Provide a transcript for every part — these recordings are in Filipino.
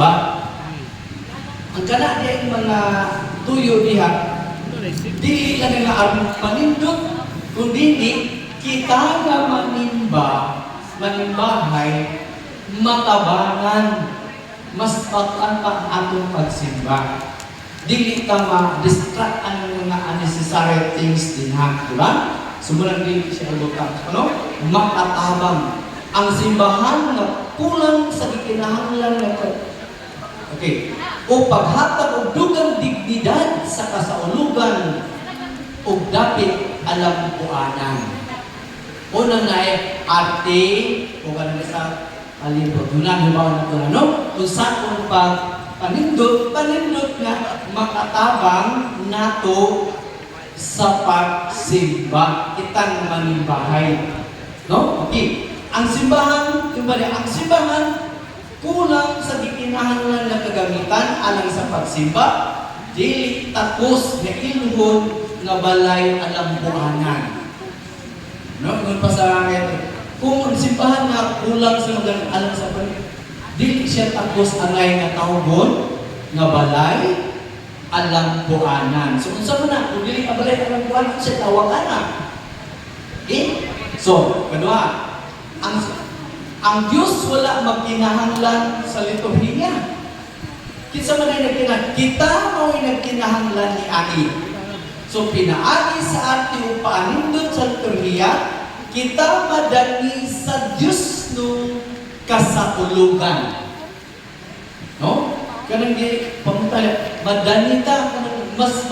pagsimba. Ang kana diay mga tuyo diha, dili lang nga aron manindot, kundi kita nga manimbahay, matabangan, mas patan pa ang atong pagsimba. Dili ka ma-distract ang mga unnecessary things din ha, di ba? Sumulang din siya alutang. Ano? Makatabang. Ang simbahan na kulang sa ikinahanglan na okay. O paghatag og dugang dignidad sa kasaulugan o dapit alam kuanan. Una na arte o kanang sa alibro. Dunan halimbawa na ito, ano? Kung saan kung panindot nga makatabang nato sa pagsimba. Kitang manimbahay. No? Okay. Ang simbahan, ang simbahan, kulang sa gikinahanglan na kagamitan alang sa pagsimba, dili tapos nga ilhon nga balay alambuanan. No? Ngun pa sa kung ang simbahan nga kulang sa mga alang sa pagsimba, dili siya tapos angay nga tawgon nga balay alambuanan. So unsa man na kung dili ka balay alambuanan siya tawagan na. Okay? So, kadua, ang Diyos wala magkinahanglan sa liturhiya. Kinsa man ay nagkinahanglan, kita mo'y nagkinahanglan ni Ani. So pinaagi sa ati o paanindot sa liturhiya, kita madani sa Diyos no kasakulugan. No? Kanang di pamutaya, madani ta kanang mas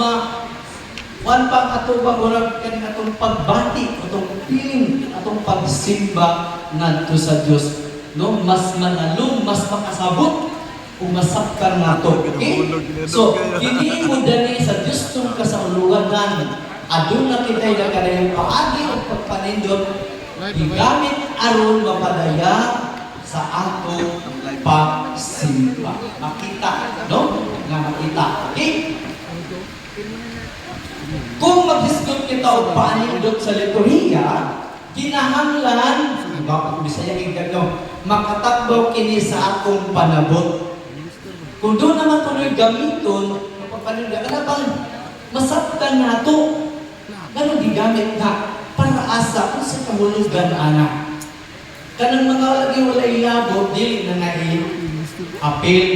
wan pang ato pag-urag kaning atong pagbati, atong piling, atong pagsimba ngadto sa Dios, no? Mas manalong, mas makasabot kung masaktan nato. Okay? So, hindi mo dani sa Dios tong kasaulugan aduna kitay nagkanayang paagi o pagpanindot gigamit aron mapadaya sa ato pagsimba. Makita, no? Nga makita. Okay? Kung maghisgot kita o panindot sa liturhiya, kinahanglan, bakit Bisaya higdano, makatakbaw kini sa akong panabot. Kung doon naman tuloy gamiton, mapapanindot, ano bang masaktan na ito? Ganun gigamit na para asa kung sa kahulugan anak. Kanang mga lagi-walay labot, dili na apil.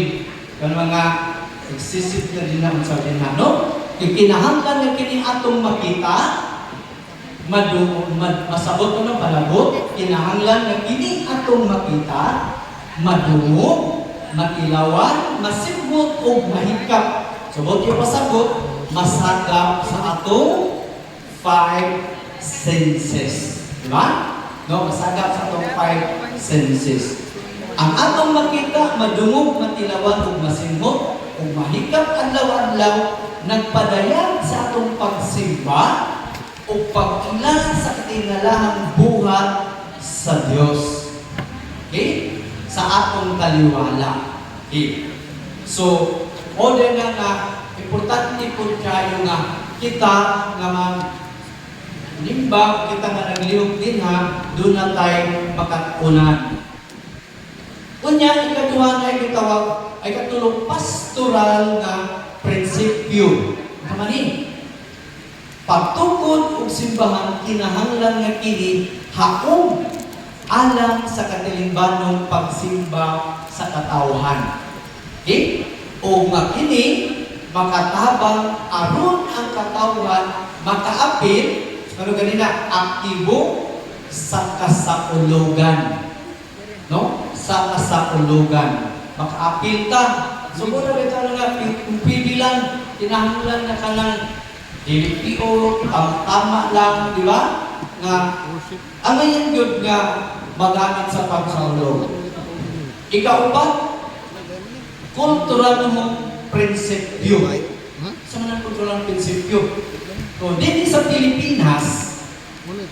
Kanang mga excessive na din na sa din no? Ikinahanglan nga kini atong makita, masabot ko ng palabot, kinahanglan nga kini atong makita, madungo, makilawan, masibot o mahikap. Subot yung pasabot, masagap sa atong 5 senses. Diba? No, masagap sa atong 5 senses. Ang atong makita, madungog, matilawan o masimot o mahikap adlaw-adlaw, nagpadayag sa atong pagsimba o pagkilala sa katingalahang buhat sa Diyos. Okay? Sa atong kaliwala. Okay? So, order nga importante po kayo nga kita nga nimba, kita nga naglihog din ha, doon na tayo makatunan. Kunya, ikaduha na ay katulong pastoral na prinsipyo. Kamani, pagtukod o simbahan, kinahanglan nga kini haong alang sa katilingbanong pagsimba sa katawhan. Okay? O nga kini, makatabang aron ang katawhan makaapil, ano ganina, aktibo sa kasakulugan. No? Sa kasakulugan. Makaapil ta. Siguro ito nga, pibilan, kinahanglan na ka ng DPO, tama lang, di ba? Nga, ang ngayon yun nga, magamit sa pagsaulog. Ikaw ba? Kultural mo prinsipyo. Saan na kultural prinsipyo? So, dito sa Pilipinas,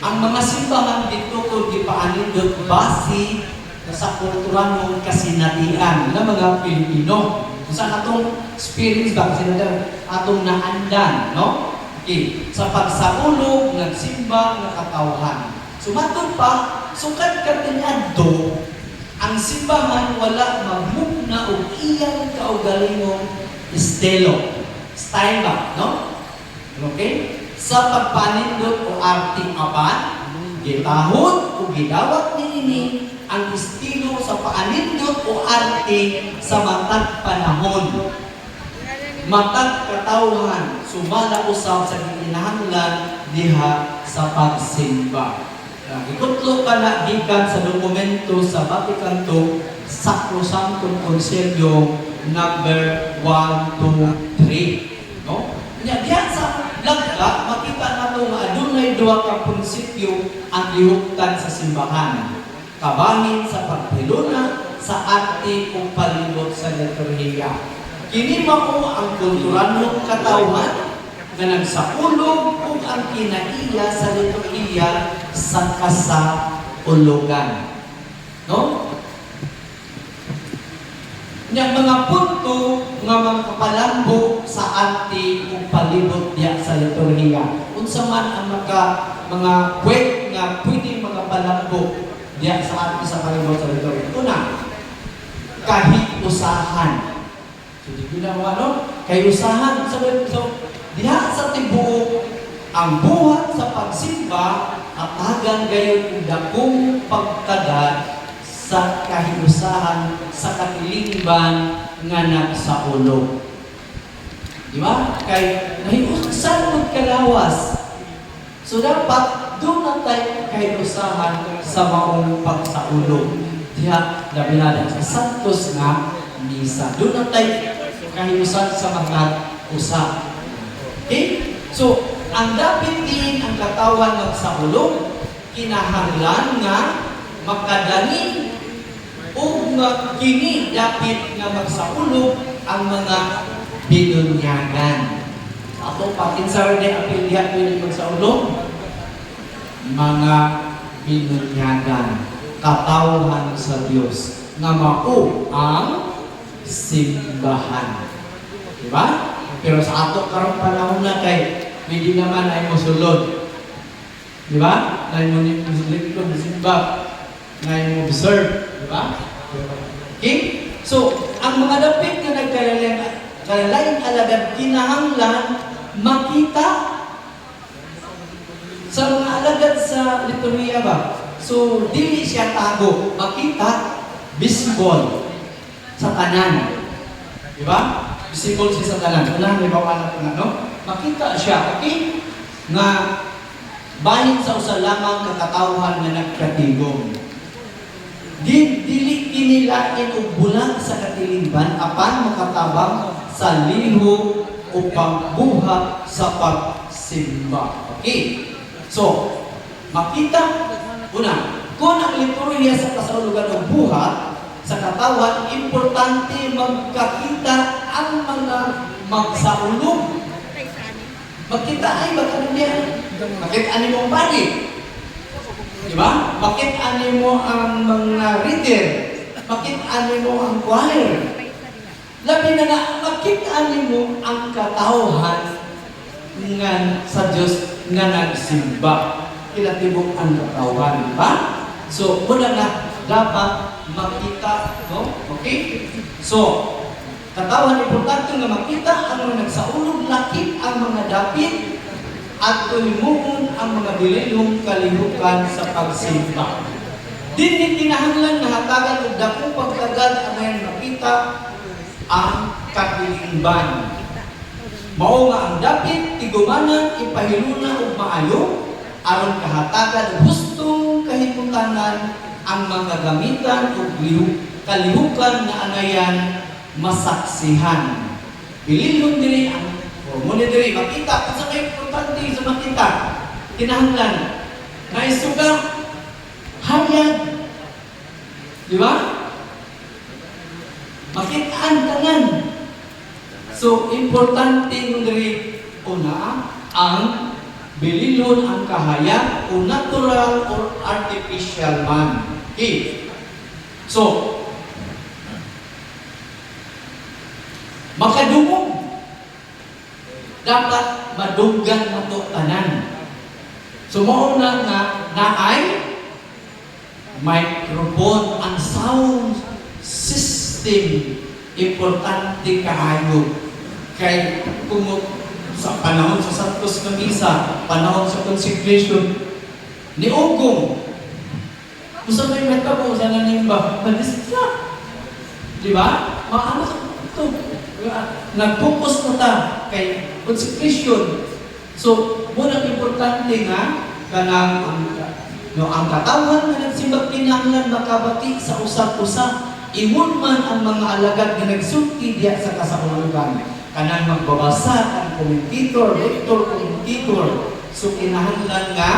ang mga simbahan dito kung ipaanindot base sa kultural mong kasinatian ng mga Pilipino. Sa atong experience ba, kasi atong naandan, no? Okay. Sa pagsaulog, nagsimba, nakatawhan. Sumatong pa, sukat ka tinadto, ang simbahan wala magmugna o iyang kaugalingong style ba, no? Okay? Sa pagpanindot o arte apan, gitahod o gidawat niini ang estilo sa paanindot o arte sa matag panahon. Matag katawhan, sumala usab sa kinahanglan diha sa pagsimba. Ikutlo ka na gikan sa dokumento sa Vatican II, Sacrosanctum Concilio number 1, 2, 3. No? Diyan sa lagda, makita nato nga adunay duha ka prinsipyo ang lihuktan sa simbahan. Kabahin sa pagpiluna sa arte o palibot sa liturhiya. Kini mao ang kulturalong katawhan nga nagsaulog ug ang kinaiya sa liturhiya sa kasaulugan. No? Yang mga punto nga mga kapalambo sa arte ug palibot diya sa liturhiya. Unsa man ang mga puwet nga pwedeng mga palambo diya sa arte sa palibot sa liturhiya. Una, kahiusahan. So, di ginawa, no? Kahiusahan. So, diha sa tibuok ang buhat sa pagsimba at hagang gayon ang dakong pagtagad sa kahiusahan sa katilingban nga nagsaulog. Di ba? Kay nahiusahan mo kalawas. So dapat doon na tayo kahiusahan sa maong pagsaulog. Diha labi sa santos nga misa. Doon na tayo kahiusahan sa mga usap. Okay? So, ang dapat din ang katawan ng saulog, kinahanglan nga magkadani o kini dapat nga magsaulog ang mga binunyagan. Ato patin sa rin apil diha pwede magsaulog, mga binunyagan, katawan sa Diyos, nga mao ang simbahan. Diba? Pero sa ato karong panahon na kay hindi naman ay musulod. Di ba? Na mo ni musulod ng simba. Na mo observe. Di ba? Okay? So, ang mga dapit na nagkalalayang alagad, kinahanglan makita sa mga alagad sa liturhiya ba? So, dili siya tago. Makita, visible sa tanan. Di ba? Visible siya sa tanan. Unahan, may bawalan ko na, no? Makita siya, okay? Nga bahin sa usa lamang kakatawhan nga nagkatigom. Dili kinilain og bulag sa katilingban apan makatabang sa liho o pagbuhat sa pagsimba. Okay? So, makita una, kung ang liturhiya sa kasaulugan o buhat sa katawan, importante magkakita ang mga magsaulog. Makita ay baka niya. Bakit ani mo ang body? Diba? Bakit ani mo ang mga reader? Bakit ani mo ang choir? Labi na nga, bakit ani mo ang katawhan nga sa Diyos nga nagsimba? Kinatibok ang katawhan, diba? So, muna nga, dapat makita, no? Okay? So, katawan, importante nga makita ang mga nagsaulog, lakip ang mga dapit, at tulimuon ang mga bililhong kalihukan sa pagsimba. Din kinahanglan na hatagan og dakong pagtagad ang mga makita ang katilingban. Mao nga ang dapit tigumanan ipahiluna og maayo aron kahatagan og hustong kahimutanan ang mga gamitan ug kalihukan nga anayan masaksihan. Bililhon diri ang muna diri makita kung sa may importante sa makita kinahanglan na isuga hayag, di ba? Makitaan tanan. So importante mo diri una ang bililhon ang kahayag o natural or artificial man. Okay. So makadungog dapat madunggan na ito tanan. So, mauna nga naay microphone ang sound system importante kaayo. Kay kung sa panahon sa Santos ng Misa, panahon sa consecration, ni Ugong, kung sa may metabo sa nanimba, madistra. Di ba? Maano ito. Nag-focus na ta kay consecration. So, munang importante nga, kanang ang katawan na nagsimbag pinanglan makabati sa usap-usap, imun man ang mga alagad na nagsulti diya sa kasaulugan. Kanang magbabasa ang commentator, lector, commentator. So, kinahanglan nga,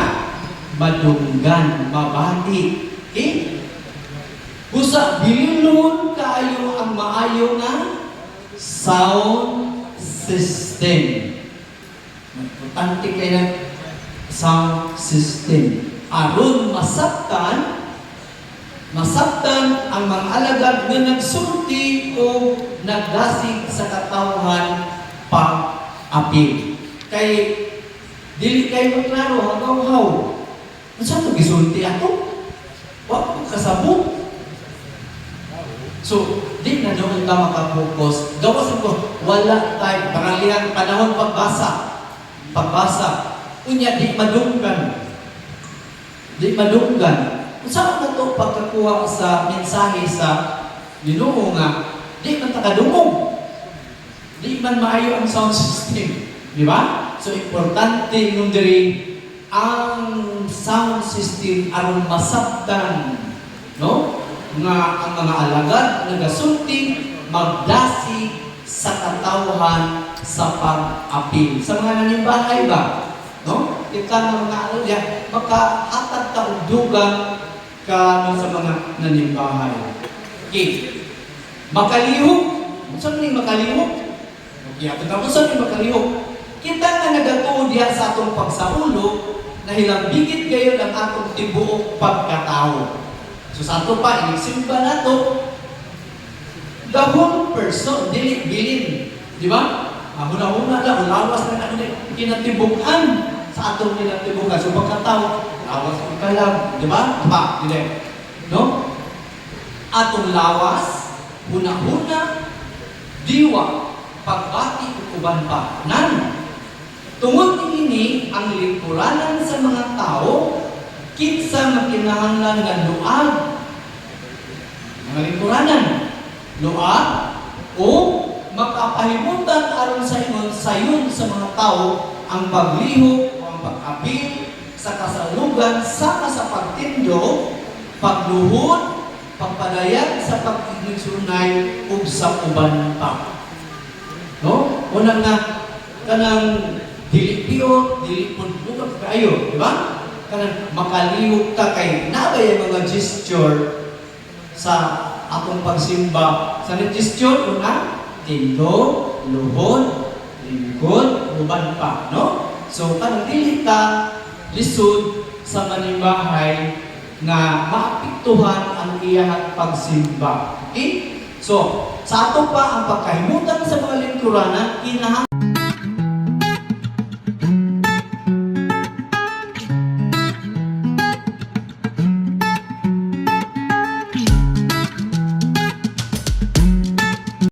madunggan, mabati. Okay? Busa, bililon kaayo ang maayo na sound system. Importante kayo ng sound system. Aron masabtan ang mga alagad na nagsulti o nagdasig sa katawhan pag-apil. Kay dili kayo maklaro, hagaw-haw. Saan ito gisulti ako? Wag kasabot. So, di na doon ka makapokus. Gawas ko, wala tayo. Paralihan panahon pagbasa. Unya, di madunggan. Saan na ito pagkakuha sa mensahe sa Ginoo nga, di man takadungog. Di man maayo ang sound system. Di ba? So, importante nung diri ang sound system aron masabtan, no? Nga ang mga alagad nagasulti magdasi sa katawhan sa pag-apil. Sa mga nanimbahay ba? No? Kita ng mga alagad, makahatag ka udugan ka sa mga nanimbahay. Okay. Makalihok. Saan ni makalihok? Okay, ato tapos saan ni makalihok? Kita nga nagatuo diya sa atong pagsaulo na hilambigit kayo ng atong tibuok pagkatao. So sa ato pa, inisimba na to, the whole person, dili bilin. Di ba? Huna-huna lang, lawas na kinatibukan sa atong kinatibukan. So pagkatao, lawas ang kalam. Di ba? Pa, dili. No? Atong lawas, huna-huna, diwa, pagbati uban pa. Nan, tungod ini ang lingkuranan sa mga tao, kinsa makinahanglan nga luag. Mga lingkuranan, luag o makapahimutan aron sa ingon sayon sa mga tao ang paglihok o ang pag-apil sa kasalugan sama sa pagtindo, pagluhod, pagpadayag sa pag-igsunay ug sa uban pa. No? Unang na kanang dili piyot, dili pudlugag kayo, di ba? Kanang makalihok ka kay nabay ang mga gesture sa atong pagsimba. Sa gesture, una, tindo, luhod, lingkod, uban pa, no? So, kanang dili ka lisod sa manimbahay nga maapektuhan ang iyang pagsimba. Okay? So, sa ato pa ang pagkahimutan sa mga lingkuranan, kinahanglan